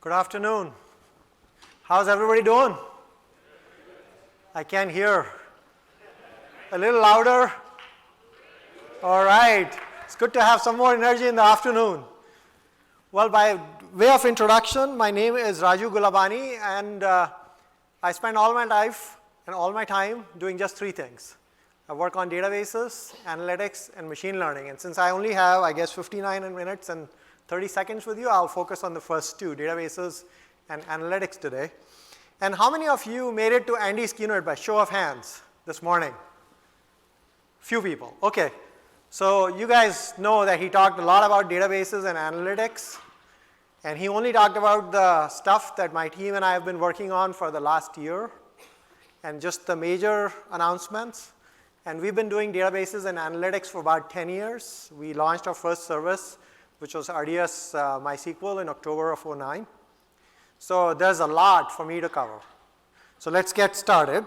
Good afternoon. How's everybody doing? I can't hear. A little louder? All right. It's good to have some more energy in the afternoon. Well, by way of introduction, my name is Raju Gulabani, and I spend all my life and all my time doing just three things. I work on databases, analytics, and machine learning. And since I only have, I guess, 59 minutes and 30 seconds with you, I'll focus on the first two, databases and analytics today. And how many of you made it to Andy's keynote by show of hands this morning? Few people. Okay. So you guys know that he talked a lot about databases and analytics. And he only talked about the stuff that my team and I have been working on for the last year and just the major announcements. And we've been doing databases and analytics for about 10 years. We launched our first service, which was RDS MySQL in October of 2009. So there's a lot for me to cover. So let's get started.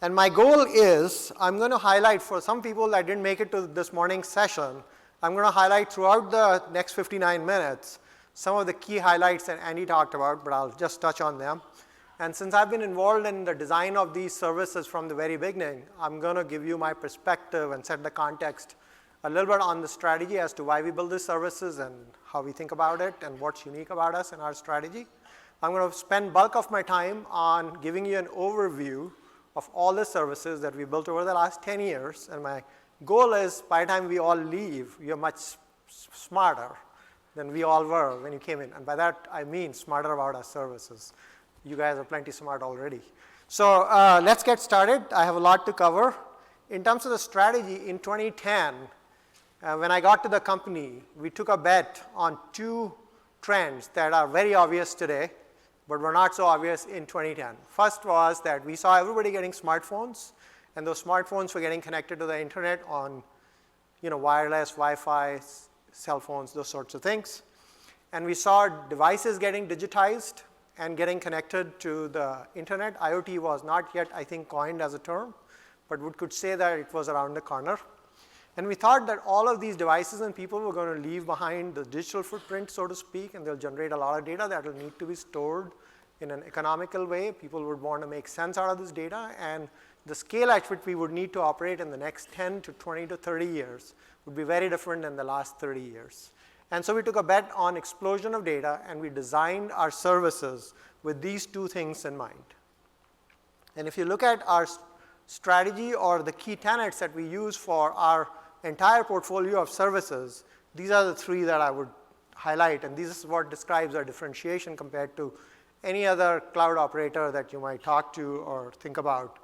And my goal is, I'm going to highlight for some people that didn't make it to this morning's session, I'm going to highlight throughout the next 59 minutes some of the key highlights that Andy talked about, but I'll just touch on them. And since I've been involved in the design of these services from the very beginning, I'm going to give you my perspective and set the context a little bit on the strategy as to why we build these services and how we think about it and what's unique about us and our strategy. I'm going to spend bulk of my time on giving you an overview of all the services that we built over the last 10 years. And my goal is by the time we all leave, you're much smarter than we all were when you came in. And by that, I mean smarter about our services. You guys are plenty smart already. So let's get started. I have a lot to cover. In terms of the strategy, in 2010, when I got to the company, we took a bet on two trends that are very obvious today, but were not so obvious in 2010. First was that we saw everybody getting smartphones, and those smartphones were getting connected to the internet on wireless, Wi-Fi, cell phones, those sorts of things. And we saw devices getting digitized and getting connected to the internet. IoT was not yet, I think, coined as a term, but we could say that it was around the corner. And we thought that all of these devices and people were going to leave behind the digital footprint, so to speak, and they'll generate a lot of data that will need to be stored in an economical way. People would want to make sense out of this data, and the scale at which we would need to operate in the next 10 to 20 to 30 years would be very different than the last 30 years. And so we took a bet on explosion of data, and we designed our services with these two things in mind. And if you look at our strategy or the key tenets that we use for our entire portfolio of services, these are the three that I would highlight, and this is what describes our differentiation compared to any other cloud operator that you might talk to or think about.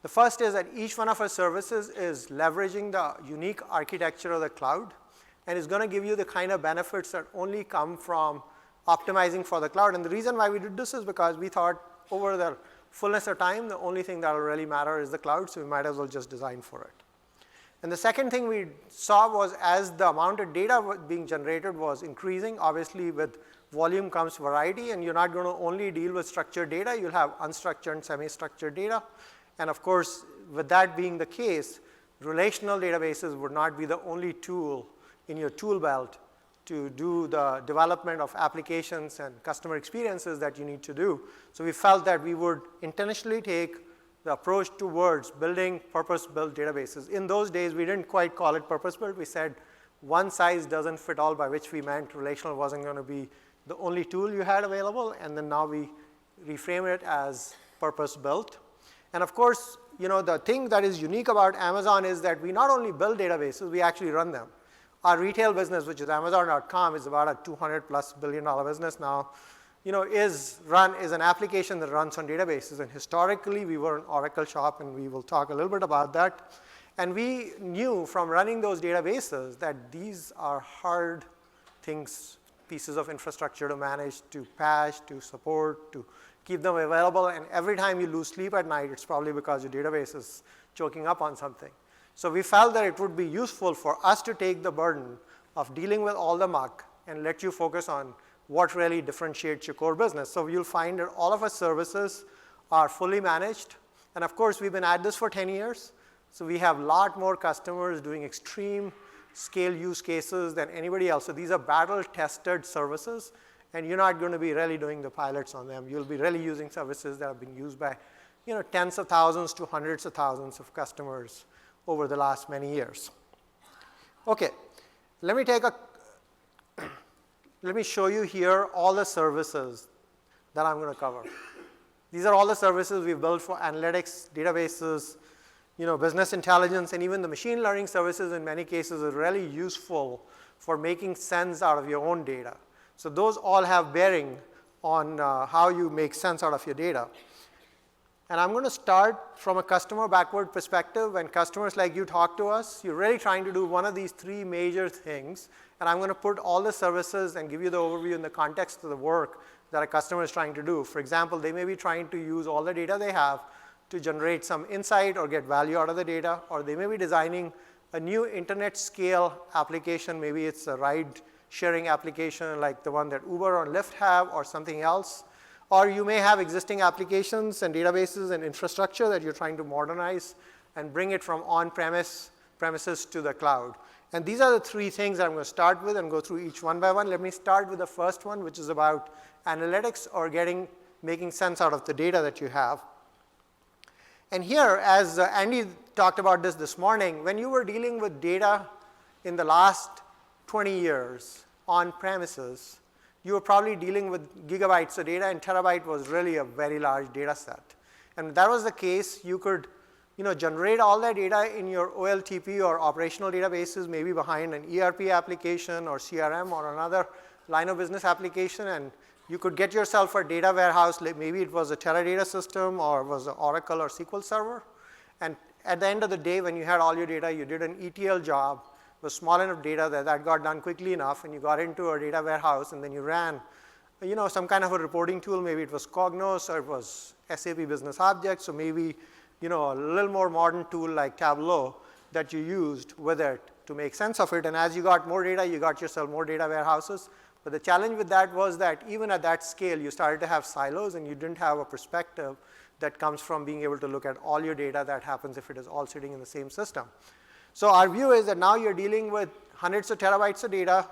The first is that each one of our services is leveraging the unique architecture of the cloud, and is going to give you the kind of benefits that only come from optimizing for the cloud. And the reason why we did this is because we thought over the fullness of time, the only thing that will really matter is the cloud, so we might as well just design for it. And the second thing we saw was as the amount of data being generated was increasing, obviously with volume comes variety, and you're not going to only deal with structured data, you'll have unstructured and semi-structured data. And of course, with that being the case, relational databases would not be the only tool in your tool belt to do the development of applications and customer experiences that you need to do. So we felt that we would intentionally take the approach towards building purpose-built databases. In those days, we didn't quite call it purpose-built. We said one size doesn't fit all, by which we meant relational wasn't going to be the only tool you had available, and then now we reframe it as purpose-built. And of course, the thing that is unique about Amazon is that we not only build databases, we actually run them. Our retail business, which is Amazon.com, is about a $200+ billion business now, is an application that runs on databases. And historically, we were an Oracle shop, and we will talk a little bit about that. And we knew from running those databases that these are hard things, pieces of infrastructure to manage, to patch, to support, to keep them available. And every time you lose sleep at night, it's probably because your database is choking up on something. So we felt that it would be useful for us to take the burden of dealing with all the muck and let you focus on what really differentiates your core business. So you'll find that all of our services are fully managed. And of course, we've been at this for 10 years. So we have a lot more customers doing extreme scale use cases than anybody else. So these are battle-tested services. and you're not going to be really doing the pilots on them. You'll be really using services that have been used by tens of thousands to hundreds of thousands of customers over the last many years. Okay, let me show you here all the services that I'm going to cover. These are all the services we've built for analytics, databases, business intelligence, and even the machine learning services in many cases are really useful for making sense out of your own data. So those all have bearing on how you make sense out of your data. And I'm going to start from a customer backward perspective. When customers like you talk to us, you're really trying to do one of these three major things. And I'm going to put all the services and give you the overview in the context of the work that a customer is trying to do. For example, they may be trying to use all the data they have to generate some insight or get value out of the data, or they may be designing a new internet scale application. Maybe it's a ride sharing application like the one that Uber or Lyft have, or something else. Or you may have existing applications and databases and infrastructure that you're trying to modernize and bring it from premises to the cloud. And these are the three things I'm going to start with and go through each one by one. Let me start with the first one, which is about analytics or making sense out of the data that you have. And here, as Andy talked about this morning, when you were dealing with data in the last 20 years on premises, you were probably dealing with gigabytes of data, and terabyte was really a very large data set. And if that was the case, you could generate all that data in your OLTP or operational databases, maybe behind an ERP application or CRM or another line of business application, and you could get yourself a data warehouse. Maybe it was a Teradata system or it was an Oracle or SQL server. And at the end of the day, when you had all your data, you did an ETL job. It was small enough data that got done quickly enough, and you got into a data warehouse, and then you ran some kind of a reporting tool. Maybe it was Cognos or it was SAP Business Objects, or maybe a little more modern tool like Tableau that you used with it to make sense of it. And as you got more data, you got yourself more data warehouses. But the challenge with that was that even at that scale, you started to have silos, and you didn't have a perspective that comes from being able to look at all your data that happens if it is all sitting in the same system. So our view is that now you're dealing with hundreds of terabytes of data.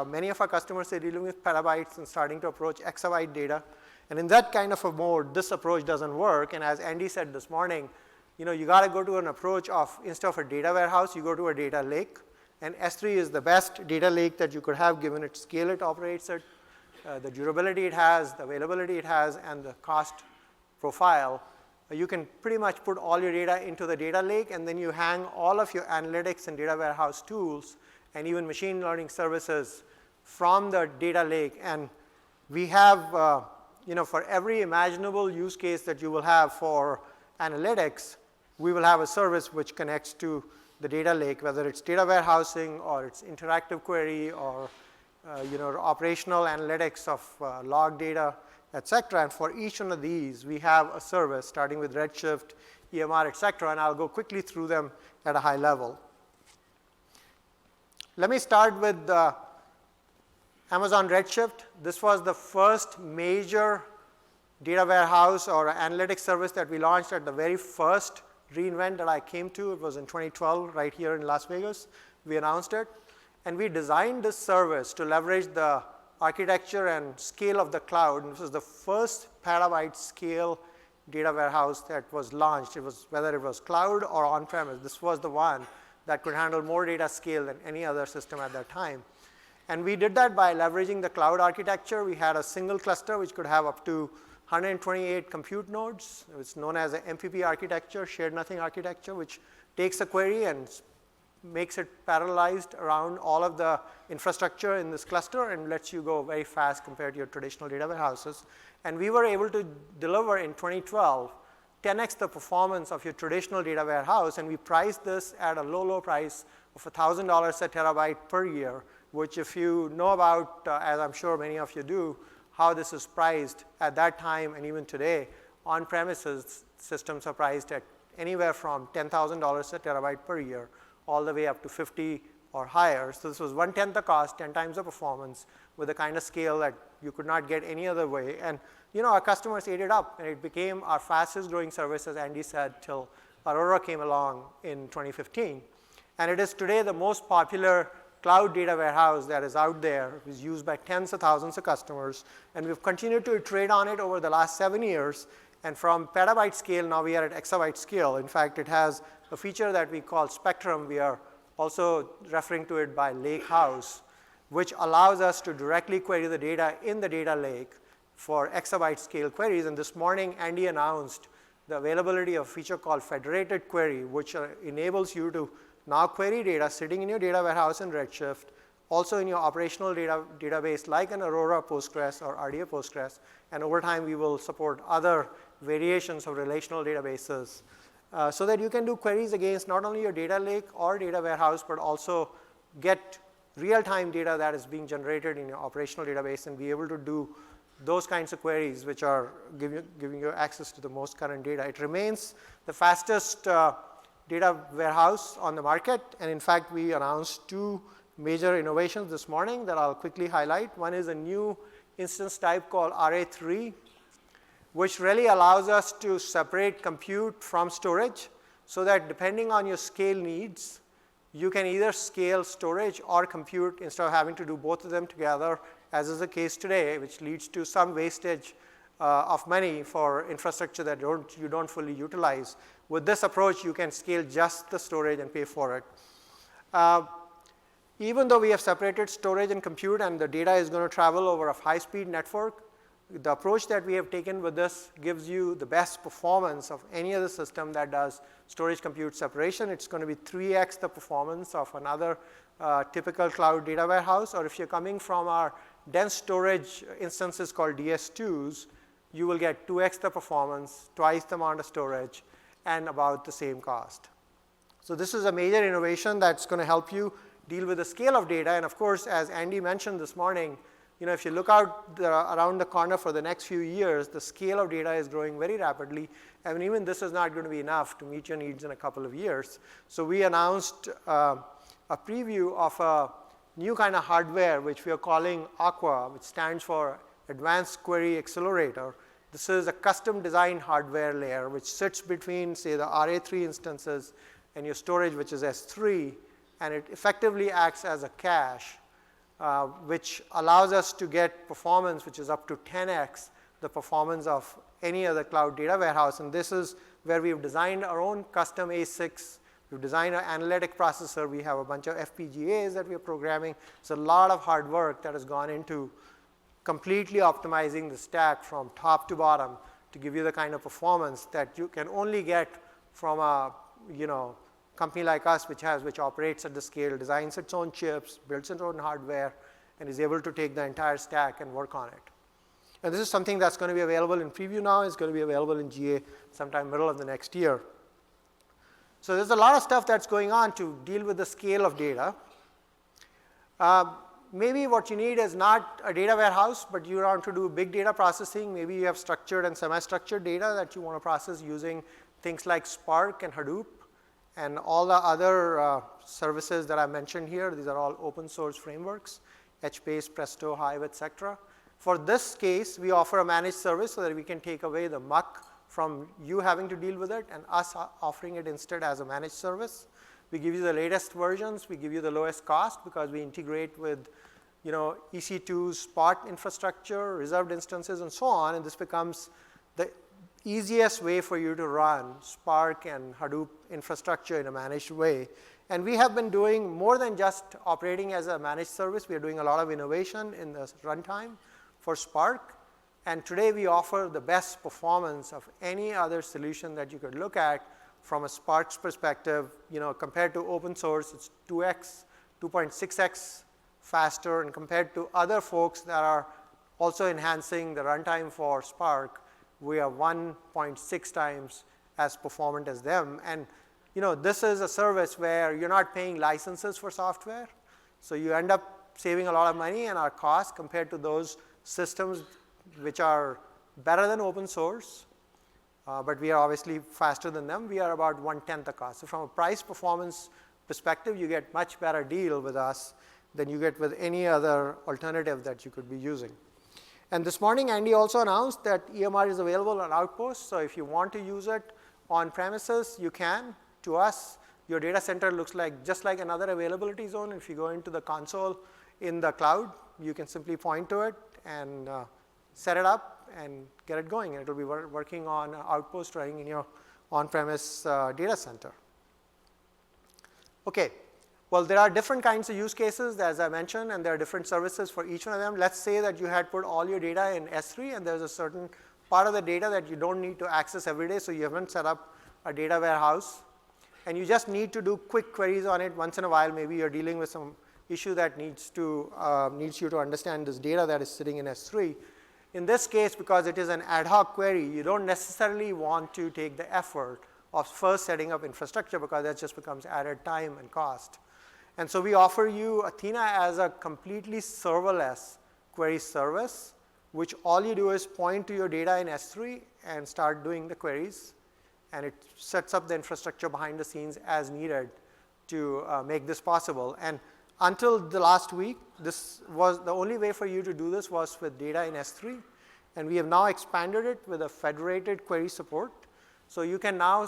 Many of our customers are dealing with petabytes and starting to approach exabyte data. And in that kind of a mode, this approach doesn't work. And as Andy said this morning, you got to go to an approach of, instead of a data warehouse, you go to a data lake. And S3 is the best data lake that you could have, given its scale it operates at, the durability it has, the availability it has, and the cost profile. You can pretty much put all your data into the data lake, and then you hang all of your analytics and data warehouse tools and even machine learning services from the data lake. And we have, for every imaginable use case that you will have for analytics, we will have a service which connects to the data lake, whether it's data warehousing or it's interactive query or operational analytics of log data, etc. And for each one of these, we have a service starting with Redshift, EMR, etc. And I'll go quickly through them at a high level. Let me start with Amazon Redshift. This was the first major data warehouse or analytics service that we launched at the very first reInvent that I came to. It was in 2012, right here in Las Vegas. We announced it. And we designed this service to leverage the architecture and scale of the cloud. And this was the first petabyte scale data warehouse that was launched. It was, whether it was cloud or on-premise, this was the one that could handle more data scale than any other system at that time. And we did that by leveraging the cloud architecture. We had a single cluster which could have up to 128 compute nodes. It's known as an MPP architecture, shared nothing architecture, which takes a query and makes it parallelized around all of the infrastructure in this cluster and lets you go very fast compared to your traditional data warehouses. And we were able to deliver in 2012 10x the performance of your traditional data warehouse, and we priced this at a low price of $1,000 a terabyte per year, which if you know about, as I'm sure many of you do, how this is priced at that time and even today, on-premises systems are priced at anywhere from $10,000 a terabyte per year, all the way up to 50 or higher. So this was 1/10 the cost, 10 times the performance, with the kind of scale that you could not get any other way. And our customers ate it up, and it became our fastest growing service, as Andy said, till Aurora came along in 2015. And it is today the most popular cloud data warehouse that is out there, is used by tens of thousands of customers, and we've continued to iterate on it over the last 7 years. And from petabyte scale, now we are at exabyte scale. In fact, it has a feature that we call Spectrum. We are also referring to it by Lakehouse, which allows us to directly query the data in the data lake for exabyte scale queries. And this morning, Andy announced the availability of a feature called Federated Query, which enables you to now query data sitting in your data warehouse in Redshift, also in your operational database like an Aurora Postgres or RDS Postgres. And over time, we will support other variations of relational databases so that you can do queries against not only your data lake or data warehouse, but also get real-time data that is being generated in your operational database and be able to do those kinds of queries which are giving you access to the most current data. It remains the fastest data warehouse on the market. And in fact, we announced 2 major innovations this morning that I'll quickly highlight. One is a new instance type called RA3, which really allows us to separate compute from storage so that depending on your scale needs, you can either scale storage or compute instead of having to do both of them together, as is the case today, which leads to some wastage of money for infrastructure that you don't fully utilize. With this approach, you can scale just the storage and pay for it. Even though we have separated storage and compute and the data is going to travel over a high-speed network, the approach that we have taken with this gives you the best performance of any other system that does storage compute separation. It's going to be 3x the performance of another typical cloud data warehouse. Or if you're coming from our dense storage instances called DS2s, you will get 2x the performance, twice the amount of storage, and about the same cost. So this is a major innovation that's going to help you deal with the scale of data. And of course, as Andy mentioned this morning, if you look out around the corner for the next few years, the scale of data is growing very rapidly. And even this is not going to be enough to meet your needs in a couple of years. So we announced a preview of a new kind of hardware, which we are calling Aqua, which stands for Advanced Query Accelerator. This is a custom designed hardware layer, which sits between, say, the RA3 instances and your storage, which is S3. And it effectively acts as a cache, which allows us to get performance which is up to 10x the performance of any other cloud data warehouse. And this is where we've designed our own custom ASICs. We've designed an analytic processor. We have a bunch of FPGAs that we are programming. It's a lot of hard work that has gone into completely optimizing the stack from top to bottom to give you the kind of performance that you can only get from a company like us, which operates at the scale, designs its own chips, builds its own hardware, and is able to take the entire stack and work on it. And this is something that's going to be available in preview now. It's going to be available in GA sometime middle of the next year. So there's a lot of stuff that's going on to deal with the scale of data. Maybe what you need is not a data warehouse, but you want to do big data processing. Maybe you have structured and semi-structured data that you want to process using things like Spark and Hadoop. And all the other services that I mentioned here, these are all open source frameworks, HBase, Presto, Hive, etc. For this case, we offer a managed service so that we can take away the muck from you having to deal with it and us offering it instead as a managed service. We give you the latest versions. We give you the lowest cost because we integrate with EC2's Spot infrastructure, reserved instances, and so on. And this becomes the easiest way for you to run Spark and Hadoop infrastructure in a managed way. And we have been doing more than just operating as a managed service. We are doing a lot of innovation in the runtime for Spark. And today we offer the best performance of any other solution that you could look at from a Spark's perspective. Compared to open source, it's 2x, 2.6x faster. And compared to other folks that are also enhancing the runtime for Spark, we are 1.6 times as performant as them. And this is a service where you're not paying licenses for software. So you end up saving a lot of money and our costs compared to those systems which are better than open source. But we are obviously faster than them. We are about 1/10 the cost. So from a price performance perspective, you get much better deal with us than you get with any other alternative that you could be using. And this morning, Andy also announced that EMR is available on Outposts. So if you want to use it on premises, you can. To us, your data center looks like just like another availability zone. If you go into the console in the cloud, you can simply point to it and set it up and get it going. And it will be working on Outpost running in your on-premise data center. Okay. Well, there are different kinds of use cases, as I mentioned, and there are different services for each one of them. Let's say that you had put all your data in S3, and there's a certain part of the data that you don't need to access every day, so you haven't set up a data warehouse. And you just need to do quick queries on it once in a while. Maybe you're dealing with some issue that needs you to understand this data that is sitting in S3. In this case, because it is an ad hoc query, you don't necessarily want to take the effort of first setting up infrastructure, because that just becomes added time and cost. And so we offer you Athena as a completely serverless query service, which all you do is point to your data in S3 and start doing the queries. And it sets up the infrastructure behind the scenes as needed to make this possible. And until the last week, this was the only way for you to do this was with data in S3. And we have now expanded it with a federated query support. So you can now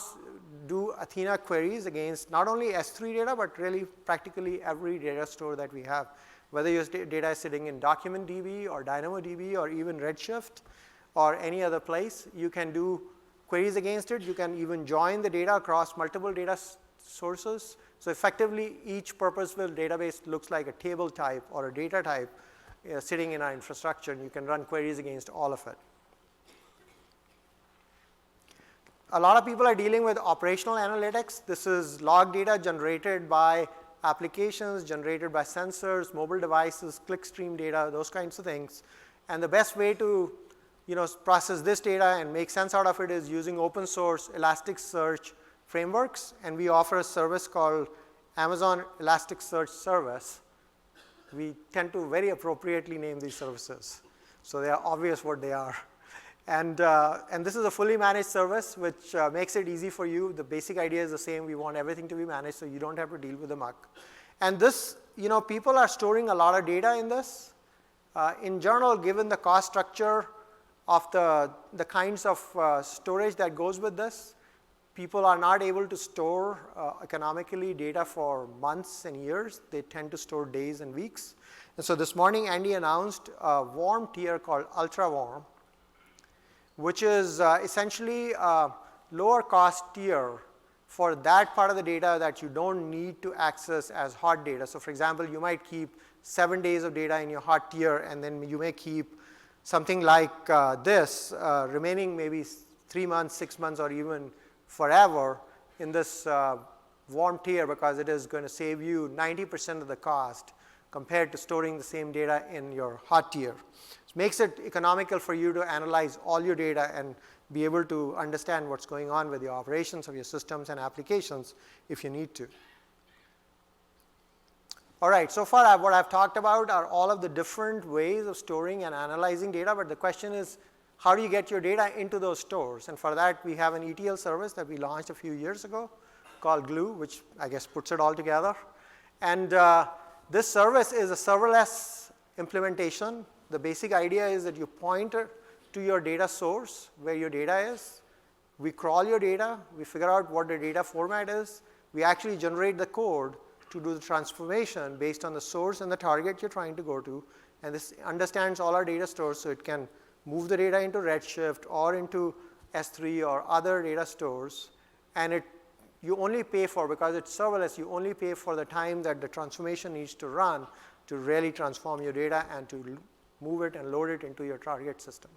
do Athena queries against not only S3 data, but really practically every data store that we have. Whether your data is sitting in DocumentDB or DynamoDB or even Redshift or any other place, you can do queries against it. You can even join the data across multiple data sources. So effectively, each purpose-built database looks like a table type or a data type sitting in our infrastructure, and you can run queries against all of it. A lot of people are dealing with operational analytics. This is log data generated by applications, generated by sensors, mobile devices, clickstream data, those kinds of things. And the best way to process this data and make sense out of it is using open source Elasticsearch frameworks. And we offer a service called Amazon Elasticsearch Service. We tend to very appropriately name these services, so they are obvious what they are. And this is a fully managed service, which makes it easy for you. The basic idea is the same. We want everything to be managed, so you don't have to deal with the muck. And this, people are storing a lot of data in this. In general, given the cost structure of the kinds of storage that goes with this, people are not able to store economically data for months and years. They tend to store days and weeks. And so this morning, Andy announced a warm tier called Ultrawarm, which is essentially a lower cost tier for that part of the data that you don't need to access as hot data. So for example, you might keep 7 days of data in your hot tier, and then you may keep something like this remaining maybe 3 months, 6 months, or even forever in this warm tier, because it is going to save you 90% of the cost compared to storing the same data in your hot tier. It makes it economical for you to analyze all your data and be able to understand what's going on with your operations of your systems and applications if you need to. All right, so far what I've talked about are all of the different ways of storing and analyzing data, but the question is, how do you get your data into those stores? And for that, we have an ETL service that we launched a few years ago called Glue, which I guess puts it all together. And this service is a serverless implementation. The basic idea is that you point to your data source where your data is. We crawl your data. We figure out what the data format is. We actually generate the code to do the transformation based on the source and the target you're trying to go to. And this understands all our data stores, so it can move the data into Redshift or into S3 or other data stores. And you only pay for, because it's serverless, you only pay for the time that the transformation needs to run to really transform your data and to move it and load it into your target system.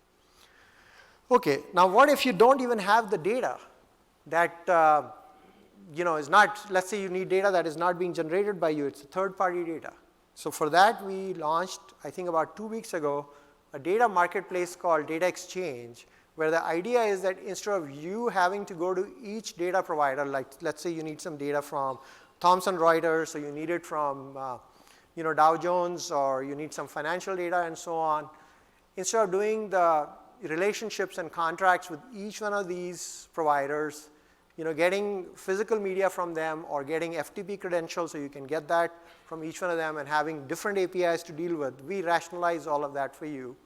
Okay, now what if you don't even have the data that is not, let's say you need data that is not being generated by you, it's a third-party data. So for that, we launched, I think about 2 weeks ago, a data marketplace called Data Exchange, where the idea is that instead of you having to go to each data provider, like let's say you need some data from Thomson Reuters, or you need it from Dow Jones, or you need some financial data and so on, instead of doing the relationships and contracts with each one of these providers, getting physical media from them or getting FTP credentials so you can get that from each one of them and having different APIs to deal with, we rationalize all of that for you.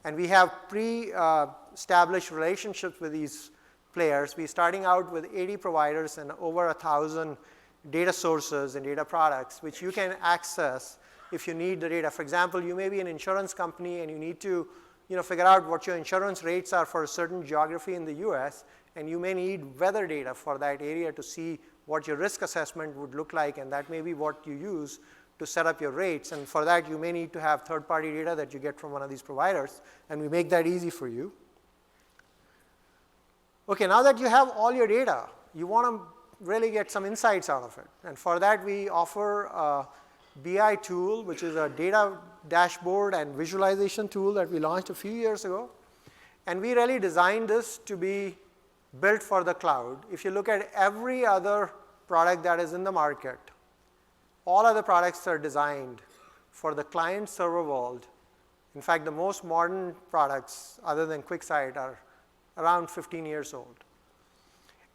And we have pre-established relationships with these players. We're starting out with 80 providers and over 1,000 data sources and data products, which you can access if you need the data. For example, you may be an insurance company and you need to figure out what your insurance rates are for a certain geography in the US, and you may need weather data for that area to see what your risk assessment would look like, and that may be what you use to set up your rates. And for that, you may need to have third-party data that you get from one of these providers, and we make that easy for you. Okay, now that you have all your data, you want to really get some insights out of it. And for that, we offer a BI tool, which is a data dashboard and visualization tool that we launched a few years ago. And we really designed this to be built for the cloud. If you look at every other product that is in the market, all other products are designed for the client-server world. In fact, the most modern products, other than QuickSight, are around 15 years old.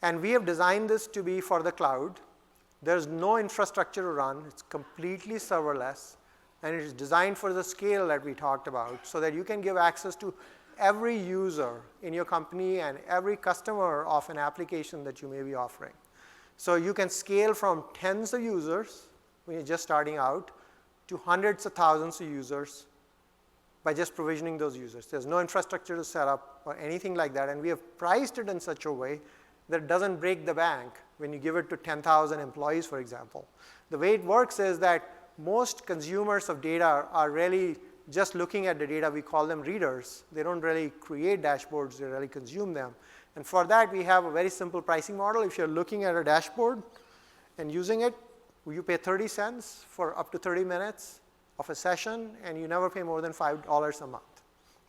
And we have designed this to be for the cloud. There's no infrastructure to run. It's completely serverless. And it is designed for the scale that we talked about so that you can give access to every user in your company and every customer of an application that you may be offering. So you can scale from tens of users when you're just starting out to hundreds of thousands of users by just provisioning those users. There's no infrastructure to set up or anything like that. And we have priced it in such a way that it doesn't break the bank when you give it to 10,000 employees, for example. The way it works is that most consumers of data are really just looking at the data. We call them readers. They don't really create dashboards. They really consume them. And for that, we have a very simple pricing model. If you're looking at a dashboard and using it, you pay 30 cents for up to 30 minutes of a session, and you never pay more than $5 a month.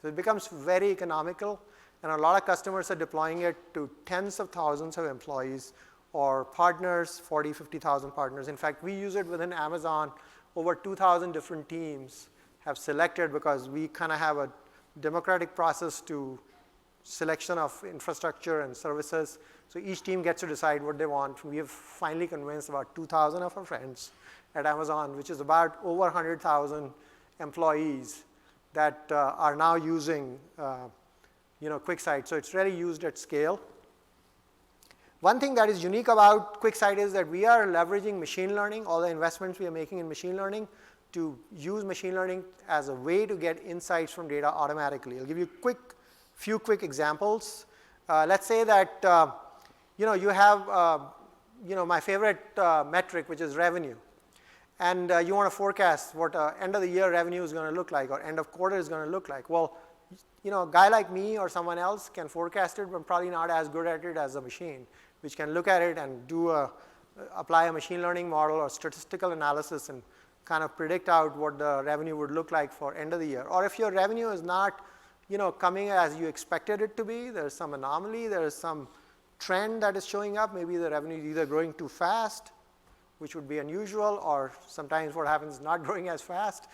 So it becomes very economical, and a lot of customers are deploying it to tens of thousands of employees or partners, 40, 50,000 partners. In fact, we use it within Amazon. Over 2,000 different teams have selected, because we kind of have a democratic process to selection of infrastructure and services. So each team gets to decide what they want. We have finally convinced about 2,000 of our friends at Amazon, which is about over 100,000 employees that are now using QuickSight. So it's really used at scale. One thing that is unique about QuickSight is that we are leveraging machine learning, all the investments we are making in machine learning, to use machine learning as a way to get insights from data automatically. I'll give you few quick examples. Let's say that you have my favorite metric, which is revenue. And you want to forecast what end of the year revenue is going to look like or end of quarter is going to look like. Well, a guy like me or someone else can forecast it, but probably not as good at it as a machine, which can look at it and apply a machine learning model or statistical analysis and kind of predict out what the revenue would look like for end of the year. Or if your revenue is not coming as you expected it to be, there's some anomaly, there is some trend that is showing up. Maybe the revenue is either growing too fast, which would be unusual, or sometimes what happens is not growing as fast.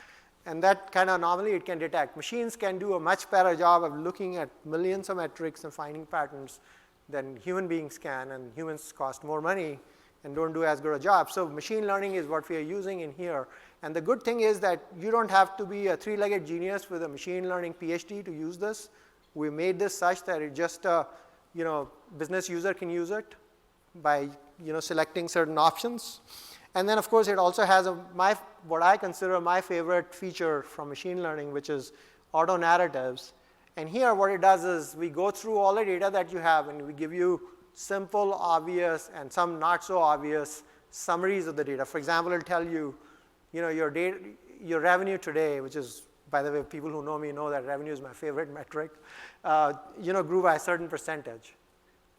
And that kind of anomaly it can detect. Machines can do a much better job of looking at millions of metrics and finding patterns than human beings can, and humans cost more money and don't do as good a job. So machine learning is what we are using in here. And the good thing is that you don't have to be a three-legged genius with a machine learning PhD to use this. We made this such that it just business user can use it by selecting certain options. And then, of course, it also has what I consider my favorite feature from machine learning, which is auto narratives. And here what it does is we go through all the data that you have, and we give you simple, obvious, and some not so obvious summaries of the data. For example, it'll tell you, your revenue today, which is, by the way, people who know me know that revenue is my favorite metric, grew by a certain percentage.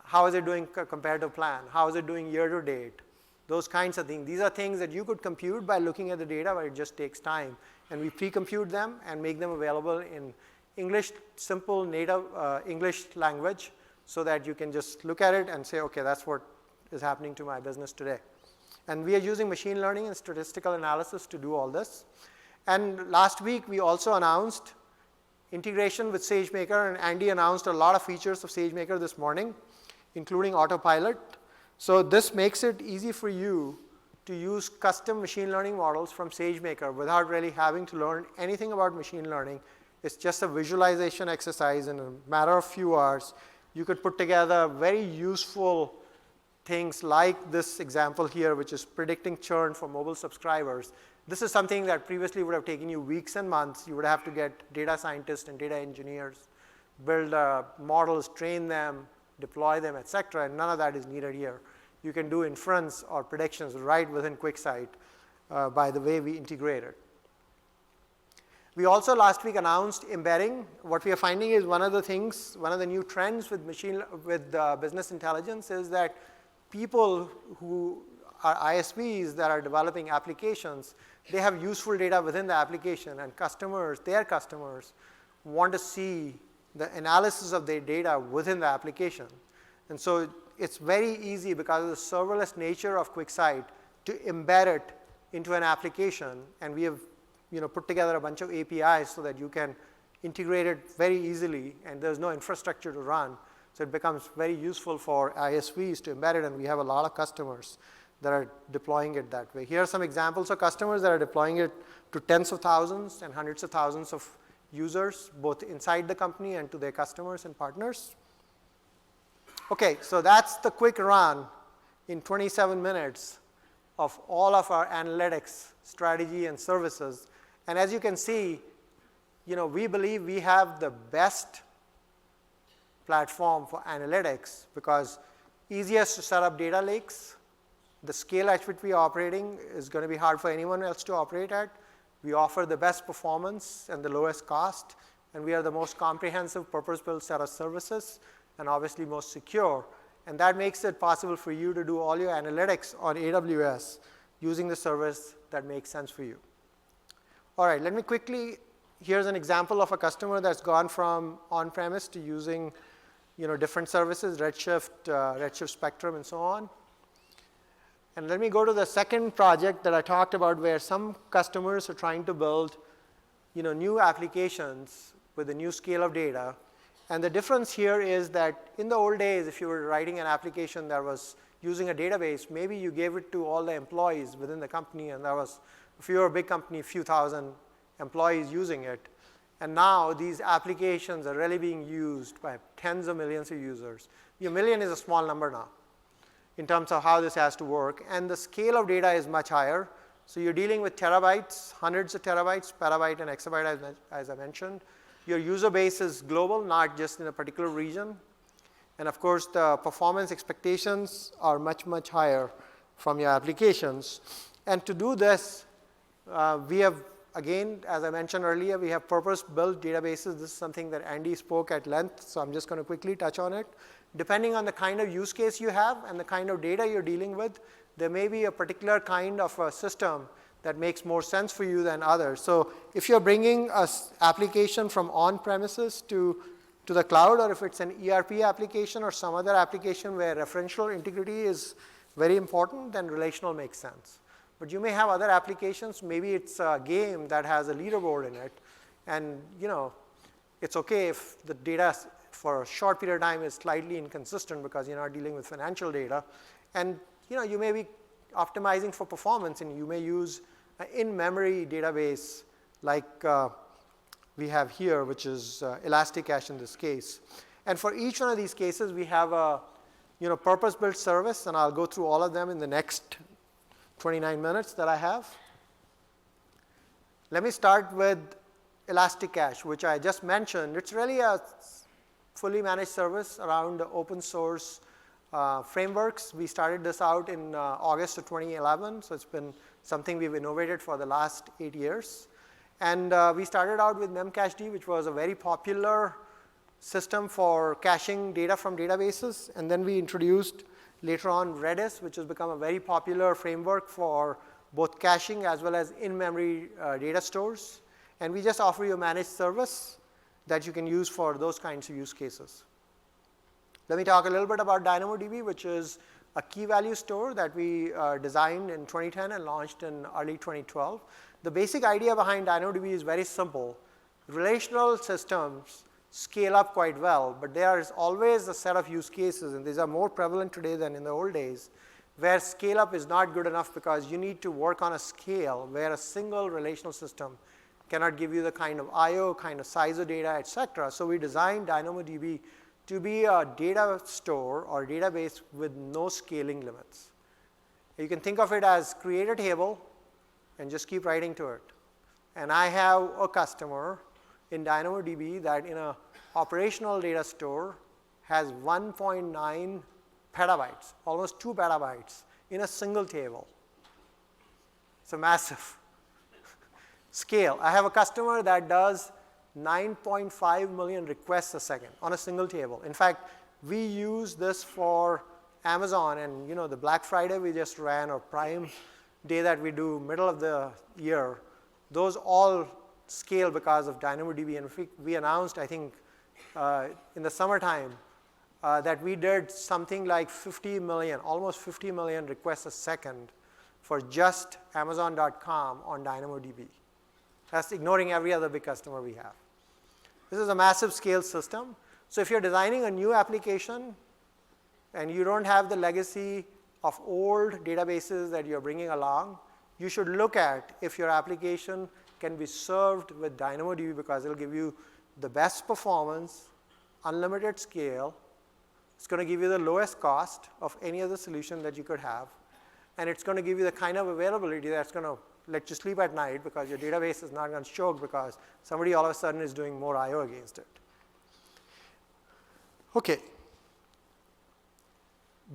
How is it doing compared to plan? How is it doing year to date? Those kinds of things. These are things that you could compute by looking at the data, but it just takes time. And we pre-compute them and make them available in English, simple native English language, so that you can just look at it and say, okay, that's what is happening to my business today. And we are using machine learning and statistical analysis to do all this. And last week, we also announced integration with SageMaker, and Andy announced a lot of features of SageMaker this morning, including autopilot. So this makes it easy for you to use custom machine learning models from SageMaker without really having to learn anything about machine learning. It's just a visualization exercise. In a matter of few hours, you could put together very useful things like this example here, which is predicting churn for mobile subscribers. This is something that previously would have taken you weeks and months. You would have to get data scientists and data engineers, build models, train them, deploy them, et cetera, and none of that is needed here. You can do inference or predictions right within QuickSight by the way we integrate it. We also last week announced embedding. What we are finding is one of the new trends with business intelligence is that people who are ISVs that are developing applications, they have useful data within the application, and their customers want to see the analysis of their data within the application. And so it's very easy because of the serverless nature of QuickSight to embed it into an application, and we have put together a bunch of APIs so that you can integrate it very easily, and there's no infrastructure to run. So it becomes very useful for ISVs to embed it, and we have a lot of customers that are deploying it that way. Here are some examples of customers that are deploying it to tens of thousands and hundreds of thousands of users, both inside the company and to their customers and partners. Okay, so that's the quick run in 27 minutes of all of our analytics, strategy, and services. And as you can see, we believe we have the best platform for analytics because easiest to set up data lakes. The scale at which we are operating is going to be hard for anyone else to operate at. We offer the best performance and the lowest cost, and we are the most comprehensive purpose-built set of services, and obviously most secure. And that makes it possible for you to do all your analytics on AWS using the service that makes sense for you. All right, let me quickly, here's an example of a customer that's gone from on-premise to using different services, Redshift, Redshift Spectrum, and so on. And let me go to the second project that I talked about where some customers are trying to build new applications with a new scale of data. And the difference here is that in the old days, if you were writing an application that was using a database, maybe you gave it to all the employees within the company, and there was, if you were a big company, a few thousand employees using it. And now these applications are really being used by tens of millions of users. A million is a small number now in terms of how this has to work. And the scale of data is much higher. So you're dealing with terabytes, hundreds of terabytes, petabyte, and exabyte, as I mentioned. Your user base is global, not just in a particular region. And of course, the performance expectations are much, much higher from your applications. And to do this, we have, again, as I mentioned earlier, we have purpose-built databases. This is something that Andy spoke at length, so I'm just going to quickly touch on it. Depending on the kind of use case you have and the kind of data you're dealing with, there may be a particular kind of a system that makes more sense for you than others. So if you're bringing an application from on-premises to the cloud, or if it's an ERP application or some other application where referential integrity is very important, then relational makes sense. But you may have other applications. Maybe it's a game that has a leaderboard in it. And it's okay if the data for a short period of time is slightly inconsistent because you're not dealing with financial data. And you may be optimizing for performance, and you may use an in-memory database like we have here, which is Elasticache in this case. And for each one of these cases, we have a purpose-built service, and I'll go through all of them in the next 29 minutes that I have. Let me start with Elasticache, which I just mentioned. It's really a fully managed service around open source frameworks. We started this out in August of 2011, so it's been something we've innovated for the last 8 years. And we started out with Memcached, which was a very popular system for caching data from databases. And then we introduced later on Redis, which has become a very popular framework for both caching as well as in-memory data stores. And we just offer you a managed service that you can use for those kinds of use cases. Let me talk a little bit about DynamoDB, which is a key value store that we designed in 2010 and launched in early 2012. The basic idea behind DynamoDB is very simple. Relational systems scale up quite well, but there is always a set of use cases, and these are more prevalent today than in the old days, where scale up is not good enough because you need to work on a scale where a single relational system cannot give you the kind of I/O, kind of size of data, et cetera. So we designed DynamoDB to be a data store or database with no scaling limits. You can think of it as create a table and just keep writing to it. And I have a customer in DynamoDB that in an operational data store has 1.9 petabytes, almost 2 petabytes in a single table. It's a massive scale. I have a customer that does 9.5 million requests a second on a single table. In fact, we use this for Amazon, and the Black Friday we just ran, or Prime Day that we do middle of the year, those all scale because of DynamoDB. And we announced, I think, in the summertime that we did something like 50 million, almost 50 million requests a second for just Amazon.com on DynamoDB. That's ignoring every other big customer we have. This is a massive scale system. So if you're designing a new application and you don't have the legacy of old databases that you're bringing along, you should look at if your application can be served with DynamoDB, because it'll give you the best performance, unlimited scale. It's going to give you the lowest cost of any other solution that you could have. And it's going to give you the kind of availability that's going to let you sleep at night, because your database is not going to choke because somebody all of a sudden is doing more I/O against it. Okay.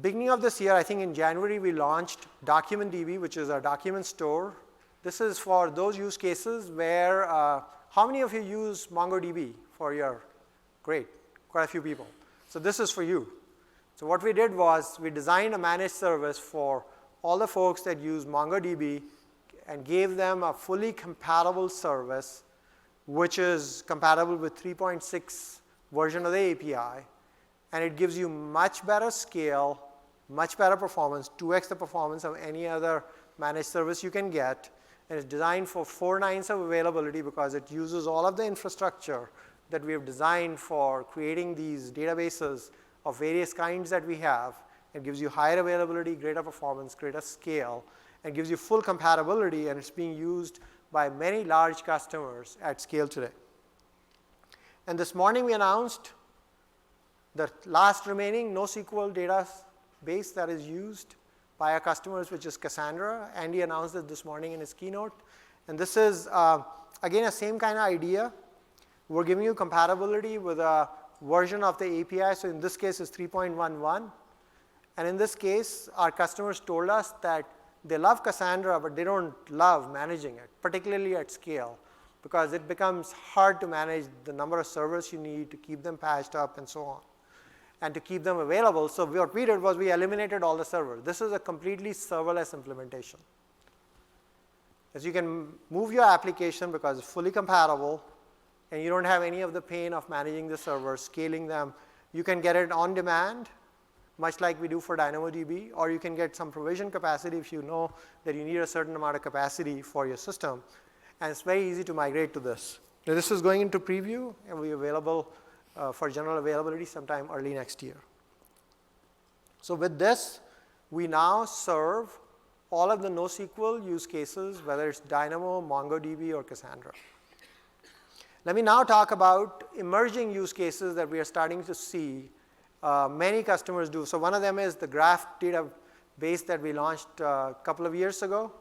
Beginning of this year, I think in January, we launched DocumentDB, which is our document store. This is for those use cases where, how many of you use MongoDB for your, great, quite a few people. So this is for you. So what we did was we designed a managed service for all the folks that use MongoDB and gave them a fully compatible service, which is compatible with 3.6 version of the API. And it gives you much better scale, much better performance, 2x the performance of any other managed service you can get. And it's designed for 4 nines of availability, because it uses all of the infrastructure that we have designed for creating these databases of various kinds that we have. It gives you higher availability, greater performance, greater scale, and gives you full compatibility, and it's being used by many large customers at scale today. And this morning we announced the last remaining NoSQL database that is used by our customers, which is Cassandra. Andy announced it this morning in his keynote. And this is, again, the same kind of idea. We're giving you compatibility with a version of the API. So in this case, it's 3.11. And in this case, our customers told us that they love Cassandra, but they don't love managing it, particularly at scale, because it becomes hard to manage the number of servers you need to keep them patched up and so on, and to keep them available. So what we did was we eliminated all the servers. This is a completely serverless implementation. As you can move your application because it's fully compatible, and you don't have any of the pain of managing the servers, scaling them. You can get it on demand, much like we do for DynamoDB, or you can get some provision capacity if you know that you need a certain amount of capacity for your system. And it's very easy to migrate to this. Now, this is going into preview and will be available for general availability sometime early next year. So with this, we now serve all of the NoSQL use cases, whether it's Dynamo, MongoDB, or Cassandra. Let me now talk about emerging use cases that we are starting to see many customers do. So one of them is the graph database that we launched a couple of years ago.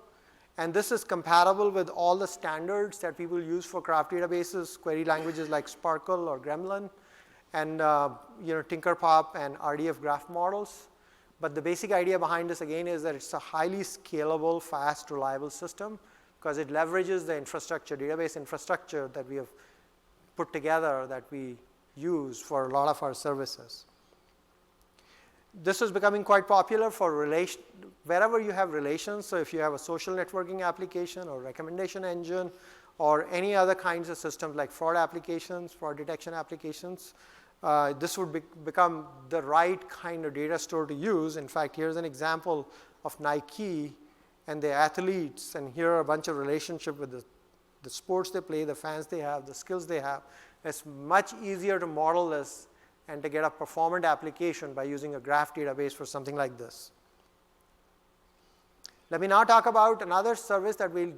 And this is compatible with all the standards that people use for graph databases, query languages like Sparkle or Gremlin, and Tinkerpop and RDF graph models. But the basic idea behind this, again, is that it's a highly scalable, fast, reliable system, because it leverages the infrastructure, database infrastructure that we have put together that we use for a lot of our services. This is becoming quite popular for wherever you have relations. So if you have a social networking application or recommendation engine or any other kinds of systems like fraud applications, fraud detection applications, this would become the right kind of data store to use. In fact, here's an example of Nike and the athletes, and here are a bunch of relationship with the sports they play, the fans they have, the skills they have. It's much easier to model this and to get a performant application by using a graph database for something like this. Let me now talk about another service that we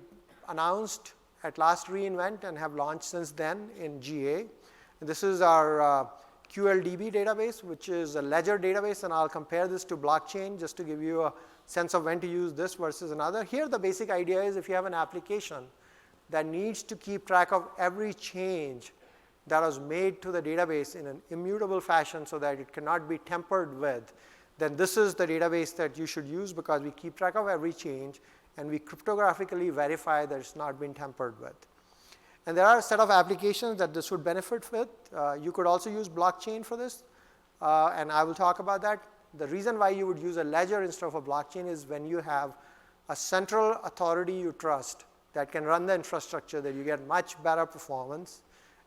announced at last reInvent and have launched since then in GA. And this is our QLDB database, which is a ledger database, and I'll compare this to blockchain just to give you a sense of when to use this versus another. Here, the basic idea is if you have an application that needs to keep track of every change that was made to the database in an immutable fashion so that it cannot be tampered with, then this is the database that you should use because we keep track of every change and we cryptographically verify that it's not been tampered with. And there are a set of applications that this would benefit with. You could also use blockchain for this, and I will talk about that. The reason why you would use a ledger instead of a blockchain is when you have a central authority you trust that can run the infrastructure, that you get much better performance,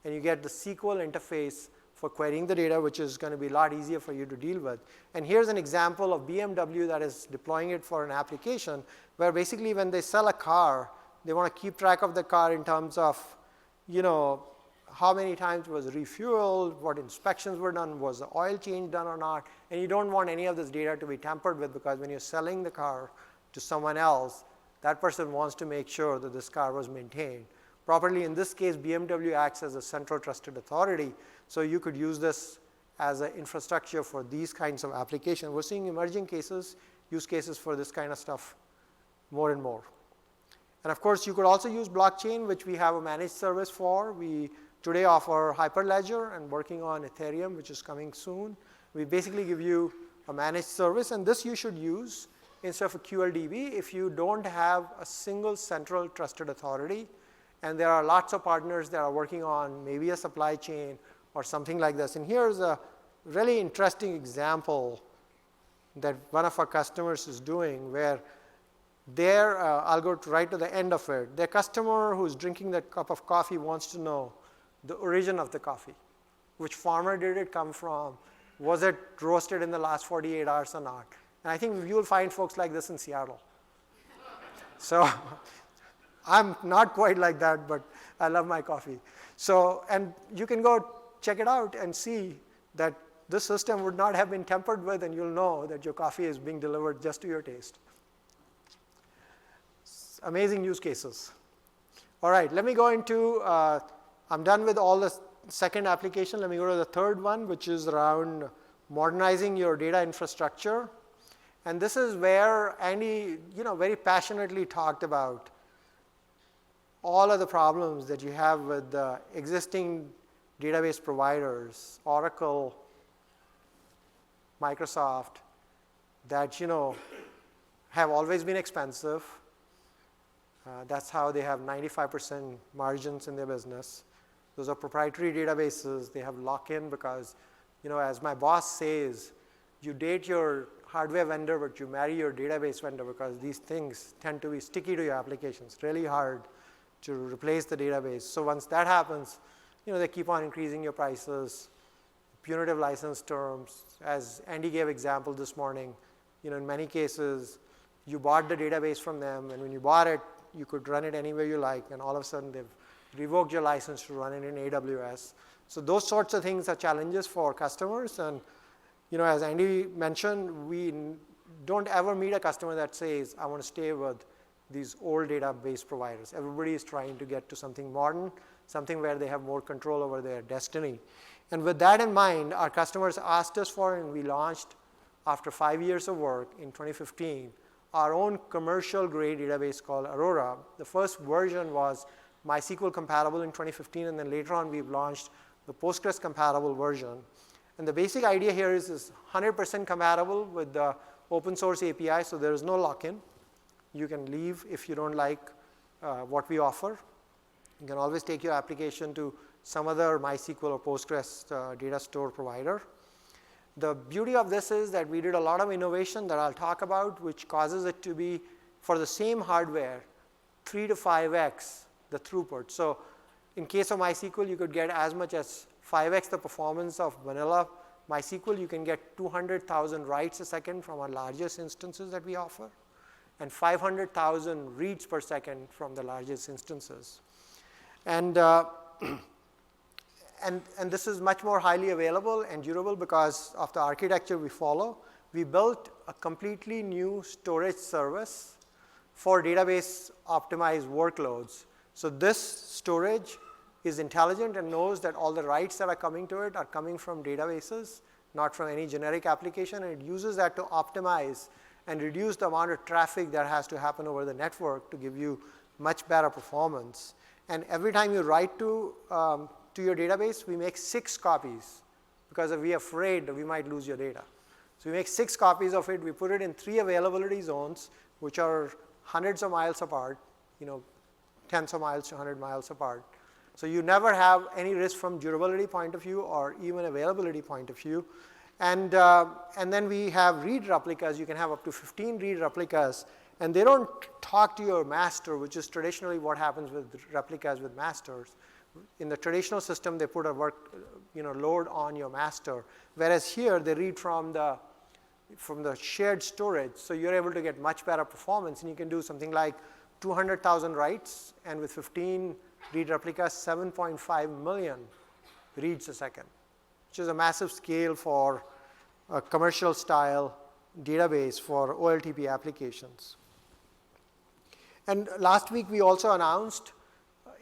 and you get the SQL interface for querying the data, which is going to be a lot easier for you to deal with. And here's an example of BMW that is deploying it for an application where basically when they sell a car, they want to keep track of the car in terms of, how many times it was refueled, what inspections were done, was the oil change done or not, and you don't want any of this data to be tampered with because when you're selling the car to someone else, that person wants to make sure that this car was maintained properly. In this case, BMW acts as a central trusted authority, so you could use this as an infrastructure for these kinds of applications. We're seeing emerging use cases for this kind of stuff more and more. And of course, you could also use blockchain, which we have a managed service for. We today offer Hyperledger and working on Ethereum, which is coming soon. We basically give you a managed service, and this you should use instead of a QLDB if you don't have a single central trusted authority. And there are lots of partners that are working on maybe a supply chain or something like this. And here's a really interesting example that one of our customers is doing where I'll go right to the end of it. Their customer who's drinking that cup of coffee wants to know the origin of the coffee. Which farmer did it come from? Was it roasted in the last 48 hours or not? And I think you will find folks like this in Seattle. So I'm not quite like that, but I love my coffee. So, and you can go check it out and see that this system would not have been tampered with, and you'll know that your coffee is being delivered just to your taste. Amazing use cases. All right, let me go into, I'm done with all the second application. Let me go to the third one, which is around modernizing your data infrastructure. And this is where Andy, very passionately talked about all of the problems that you have with the existing database providers, Oracle, Microsoft, that, have always been expensive. That's how they have 95% margins in their business. Those are proprietary databases. They have lock-in because, as my boss says, you date your hardware vendor, but you marry your database vendor because these things tend to be sticky to your applications. Really hard to replace the database. So once that happens, they keep on increasing your prices, punitive license terms. As Andy gave example this morning, in many cases, you bought the database from them, and when you bought it, you could run it anywhere you like, and all of a sudden they've revoked your license to run it in AWS. So those sorts of things are challenges for customers, and as Andy mentioned, we don't ever meet a customer that says, I want to stay with these old database providers. Everybody is trying to get to something modern, something where they have more control over their destiny. And with that in mind, our customers asked us for, and we launched after 5 years of work in 2015, our own commercial grade database called Aurora. The first version was MySQL compatible in 2015, and then later on we've launched the Postgres compatible version. And the basic idea here is 100% compatible with the open source API, so there is no lock-in. You can leave if you don't like what we offer. You can always take your application to some other MySQL or Postgres data store provider. The beauty of this is that we did a lot of innovation that I'll talk about, which causes it to be, for the same hardware, 3 to 5x the throughput. So in case of MySQL, you could get as much as 5x the performance of vanilla MySQL. You can get 200,000 writes a second from our largest instances that we offer, and 500,000 reads per second from the largest instances. And this is much more highly available and durable because of the architecture we follow. We built a completely new storage service for database optimized workloads. So this storage is intelligent and knows that all the writes that are coming to it are coming from databases, not from any generic application, and it uses that to optimize and reduce the amount of traffic that has to happen over the network to give you much better performance. And every time you write to your database, we make 6 copies because we are afraid that we might lose your data. So we make 6 copies of it. We put it in 3 availability zones, which are hundreds of miles apart, tens of miles to 100 miles apart. So you never have any risk from durability point of view or even availability point of view. And then we have read replicas. You can have up to 15 read replicas. And they don't talk to your master, which is traditionally what happens with replicas with masters. In the traditional system, they put a load on your master. Whereas here, they read from the shared storage. So you're able to get much better performance. And you can do something like 200,000 writes. And with 15 read replicas, 7.5 million reads a second, which is a massive scale for a commercial style database for OLTP applications. And last week, we also announced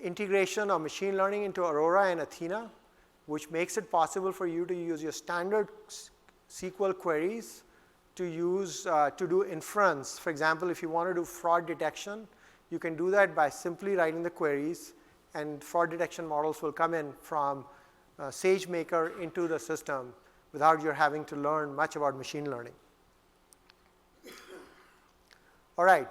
integration of machine learning into Aurora and Athena, which makes it possible for you to use your standard SQL queries to do inference. For example, if you want to do fraud detection, you can do that by simply writing the queries, and fraud detection models will come in from SageMaker into the system without your having to learn much about machine learning. All right.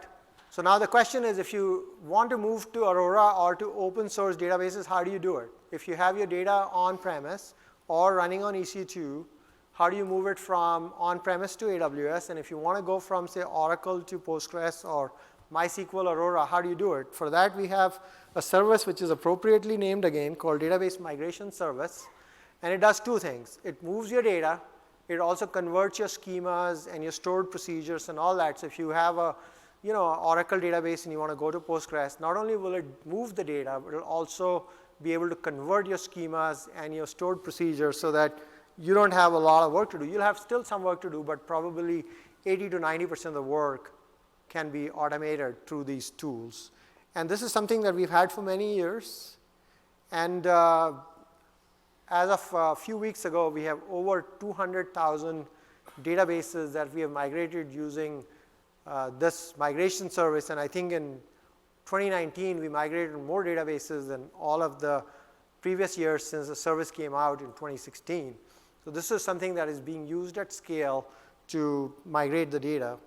So now the question is, if you want to move to Aurora or to open source databases, how do you do it? If you have your data on-premise or running on EC2, how do you move it from on-premise to AWS? And if you want to go from, say, Oracle to Postgres or MySQL Aurora, how do you do it? For that, we have a service which is appropriately named again called Database Migration Service. And it does 2 things. It moves your data. It also converts your schemas and your stored procedures and all that. So if you have a Oracle database and you want to go to Postgres, not only will it move the data, but it will also be able to convert your schemas and your stored procedures so that you don't have a lot of work to do. You'll have still some work to do, but probably 80 to 90% of the work can be automated through these tools. And this is something that we've had for many years. And as of a few weeks ago, we have over 200,000 databases that we have migrated using this migration service. And I think in 2019, we migrated more databases than all of the previous years since the service came out in 2016. So this is something that is being used at scale to migrate the data.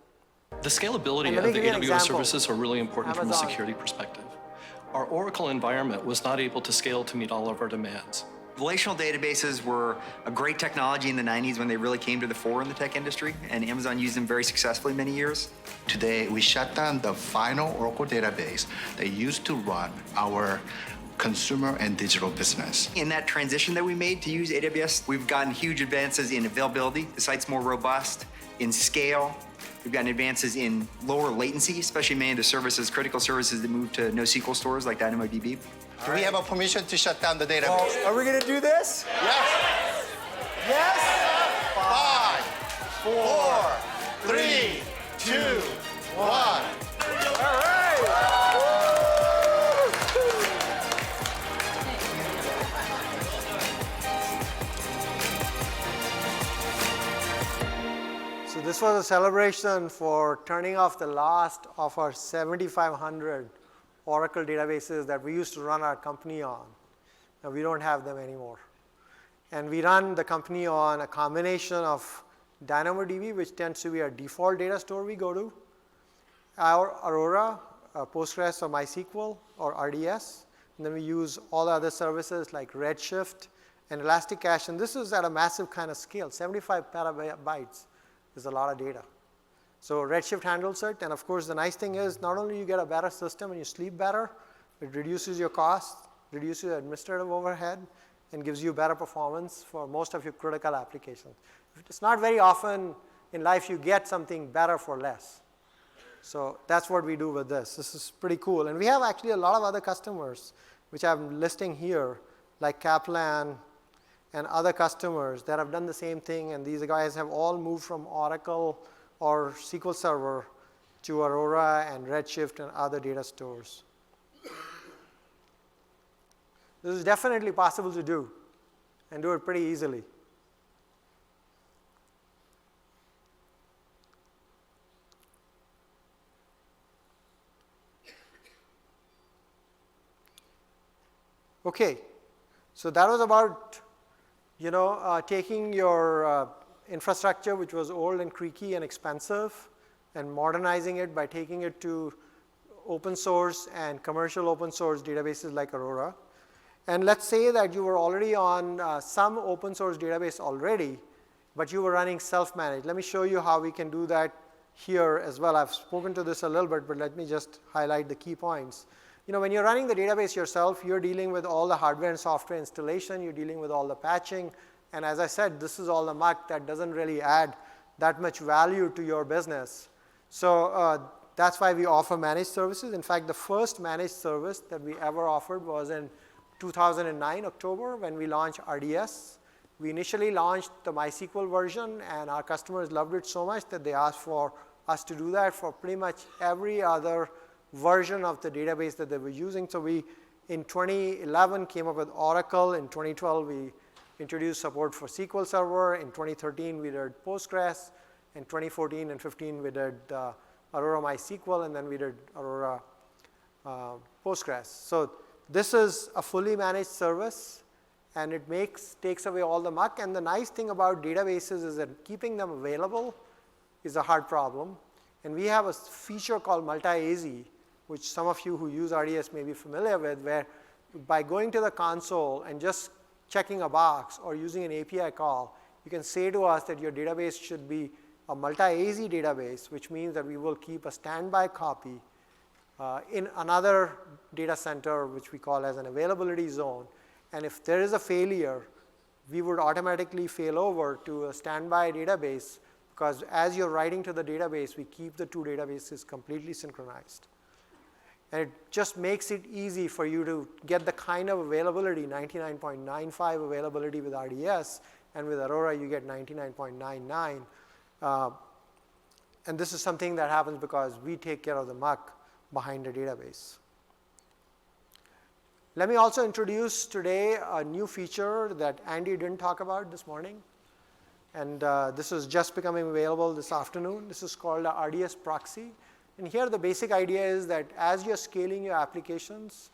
The scalability of the AWS services are really important from a security perspective. Our Oracle environment was not able to scale to meet all of our demands. Relational databases were a great technology in the 90s when they really came to the fore in the tech industry, and Amazon used them very successfully many years. Today, we shut down the final Oracle database that used to run our consumer and digital business. In that transition that we made to use AWS, we've gotten huge advances in availability. The site's more robust, in scale. We've gotten advances in lower latency, especially many of the services, critical services that move to NoSQL stores like DynamoDB. Do we have a permission to shut down the database? Are we going to do this? Yes. Yes? 5, 4, 3, 2, 1. All right. So this was a celebration for turning off the last of our 7,500 Oracle databases that we used to run our company on. Now we don't have them anymore. And we run the company on a combination of DynamoDB, which tends to be our default data store we go to, our Aurora, Postgres or MySQL or RDS. And then we use all the other services like Redshift and Elasticache. And this is at a massive kind of scale. 75 petabytes is a lot of data. So Redshift handles it. And of course, the nice thing is not only you get a better system and you sleep better, it reduces your cost, reduces your administrative overhead, and gives you better performance for most of your critical applications. It's not very often in life you get something better for less. So that's what we do with this. This is pretty cool. And we have actually a lot of other customers, which I'm listing here, like Kaplan and other customers that have done the same thing. And these guys have all moved from Oracle or SQL Server to Aurora and Redshift and other data stores. This is definitely possible to do and do it pretty easily. Okay, so that was about taking your infrastructure, which was old and creaky and expensive, and modernizing it by taking it to open source and commercial open source databases like Aurora. And let's say that you were already on some open source database already, but you were running self-managed. Let me show you how we can do that here as well. I've spoken to this a little bit, but let me just highlight the key points. When you're running the database yourself, you're dealing with all the hardware and software installation, you're dealing with all the patching, and as I said, this is all the muck that doesn't really add that much value to your business. So that's why we offer managed services. In fact, the first managed service that we ever offered was in 2009, October, when we launched RDS. We initially launched the MySQL version, and our customers loved it so much that they asked for us to do that for pretty much every other version of the database that they were using. So we, in 2011, came up with Oracle. In 2012, we introduced support for SQL Server. In 2013, we did Postgres. In 2014 and 15, we did Aurora MySQL, and then we did Aurora Postgres. So this is a fully managed service, and it takes away all the muck. And the nice thing about databases is that keeping them available is a hard problem. And we have a feature called multi-AZ, which some of you who use RDS may be familiar with, where by going to the console and just checking a box or using an API call, you can say to us that your database should be a multi-AZ database, which means that we will keep a standby copy in another data center, which we call as an availability zone. And if there is a failure, we would automatically fail over to a standby database, because as you're writing to the database, we keep the two databases completely synchronized. And it just makes it easy for you to get the kind of availability, 99.95 availability with RDS, and with Aurora you get 99.99. And this is something that happens because we take care of the muck behind the database. Let me also introduce today a new feature that Andy didn't talk about this morning. And this is just becoming available this afternoon. This is called a RDS Proxy. And here the basic idea is that as you're scaling your applications,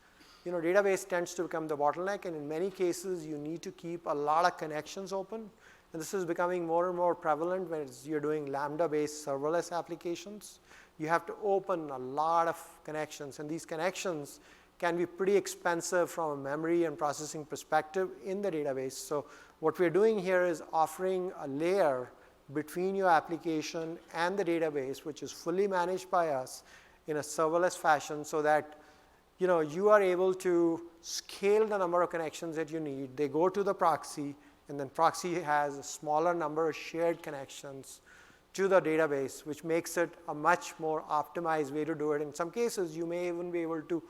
database tends to become the bottleneck, and in many cases you need to keep a lot of connections open. And this is becoming more and more prevalent when you're doing Lambda-based serverless applications. You have to open a lot of connections, and these connections can be pretty expensive from a memory and processing perspective in the database. So what we're doing here is offering a layer between your application and the database, which is fully managed by us in a serverless fashion, so that you are able to scale the number of connections that you need. They go to the proxy, and then proxy has a smaller number of shared connections to the database, which makes it a much more optimized way to do it. In some cases, you may even be able to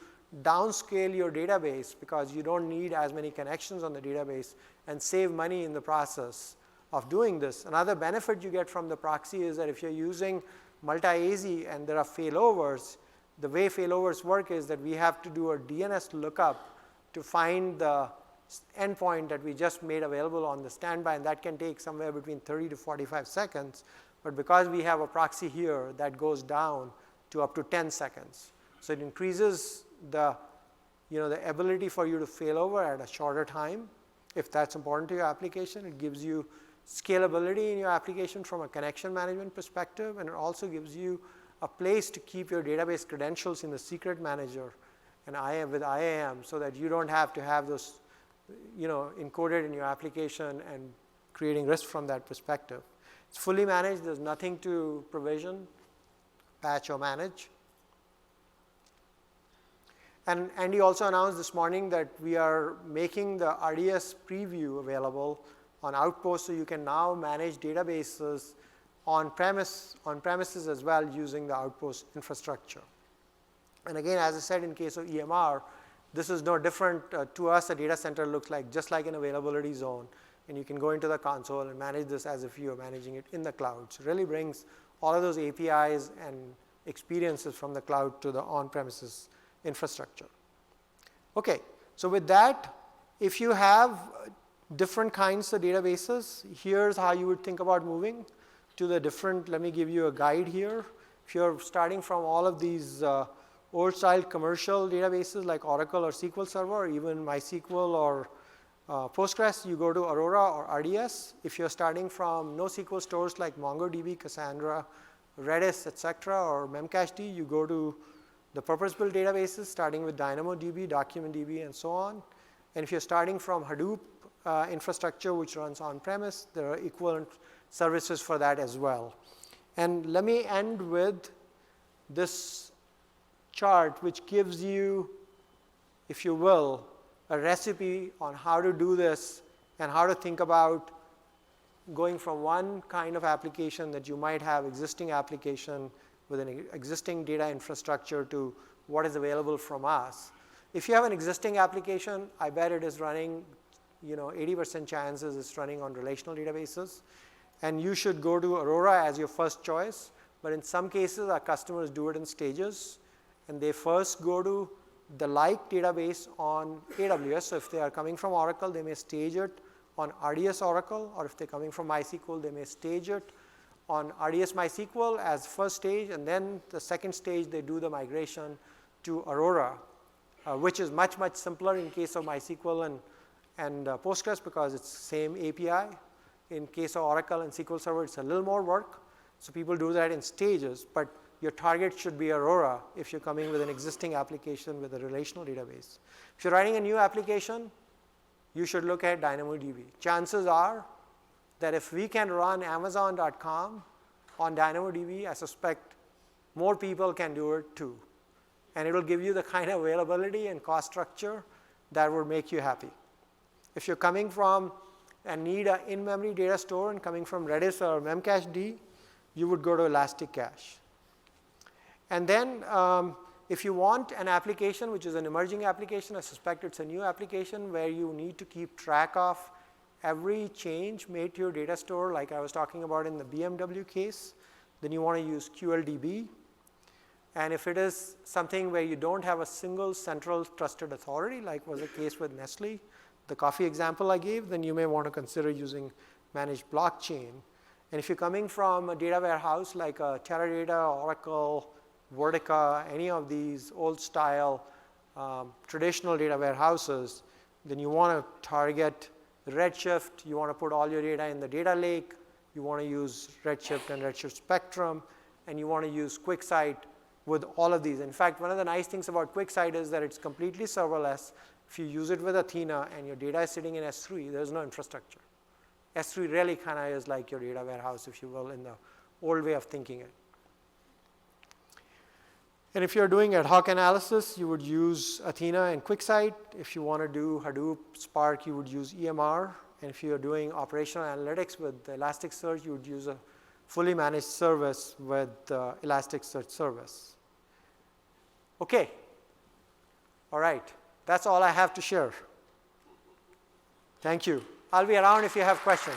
downscale your database because you don't need as many connections on the database and save money in the process of doing this. Another benefit you get from the proxy is that if you're using multi-AZ and there are failovers, the way failovers work is that we have to do a DNS lookup to find the endpoint that we just made available on the standby, and that can take somewhere between 30 to 45 seconds. But because we have a proxy here, that goes down to up to 10 seconds. So it increases the ability for you to fail over at a shorter time. If that's important to your application, it gives you scalability in your application from a connection management perspective, and it also gives you a place to keep your database credentials in the secret manager and with IAM, so that you don't have to have those encoded in your application and creating risk from that perspective. It's fully managed. There's nothing to provision, patch, or manage. And Andy also announced this morning that we are making the RDS preview available on Outposts, so you can now manage databases on premises as well using the Outpost infrastructure. And again, as I said, in case of EMR, this is no different to us. A data center looks like just like an availability zone, and you can go into the console and manage this as if you are managing it in the cloud. So it really brings all of those APIs and experiences from the cloud to the on-premises infrastructure. Okay, so with that, If you have different kinds of databases, here's how you would think about moving to the different. Let me give you a guide here. If you're starting from all of these old-style commercial databases like Oracle or SQL Server, or even MySQL or Postgres, you go to Aurora or RDS. If you're starting from NoSQL stores like MongoDB, Cassandra, Redis, etc., or Memcached, you go to the purpose-built databases, starting with DynamoDB, DocumentDB, and so on. And if you're starting from Hadoop infrastructure, which runs on-premise, there are equivalent services for that as well. And let me end with this chart, which gives you, if you will, a recipe on how to do this and how to think about going from one kind of application that you might have, existing application with an existing data infrastructure, to what is available from us. If you have an existing application, I bet it is running, 80% chances it's running on relational databases. And you should go to Aurora as your first choice. But in some cases, our customers do it in stages. And they first go to the like database on AWS. So if they are coming from Oracle, they may stage it on RDS Oracle. Or if they're coming from MySQL, they may stage it on RDS MySQL as first stage. And then the second stage, they do the migration to Aurora, which is much, much simpler in case of MySQL and Postgres because it's the same API. In case of Oracle and SQL Server, it's a little more work. So people do that in stages. But your target should be Aurora if you're coming with an existing application with a relational database. If you're writing a new application, you should look at DynamoDB. Chances are that if we can run Amazon.com on DynamoDB, I suspect more people can do it too. And it will give you the kind of availability and cost structure that would make you happy. If you're coming from and need an in-memory data store and coming from Redis or Memcached, you would go to Elastic Cache. And then if you want an application which is an emerging application, I suspect it's a new application where you need to keep track of every change made to your data store, like I was talking about in the BMW case, then you want to use QLDB. And if it is something where you don't have a single central trusted authority, like was the case with Nestle, the coffee example I gave, then you may want to consider using managed blockchain. And if you're coming from a data warehouse like a Teradata, Oracle, Vertica, any of these old style traditional data warehouses, then you want to target Redshift. You want to put all your data in the data lake. You want to use Redshift and Redshift Spectrum. And you want to use QuickSight with all of these. In fact, one of the nice things about QuickSight is that it's completely serverless. If you use it with Athena and your data is sitting in S3, there's no infrastructure. S3 really kind of is like your data warehouse, if you will, in the old way of thinking it. And if you're doing ad hoc analysis, you would use Athena and QuickSight. If you want to do Hadoop, Spark, you would use EMR. And if you're doing operational analytics with Elasticsearch, you would use a fully managed service with Elasticsearch service. Okay. All right. That's all I have to share. Thank you. I'll be around if you have questions.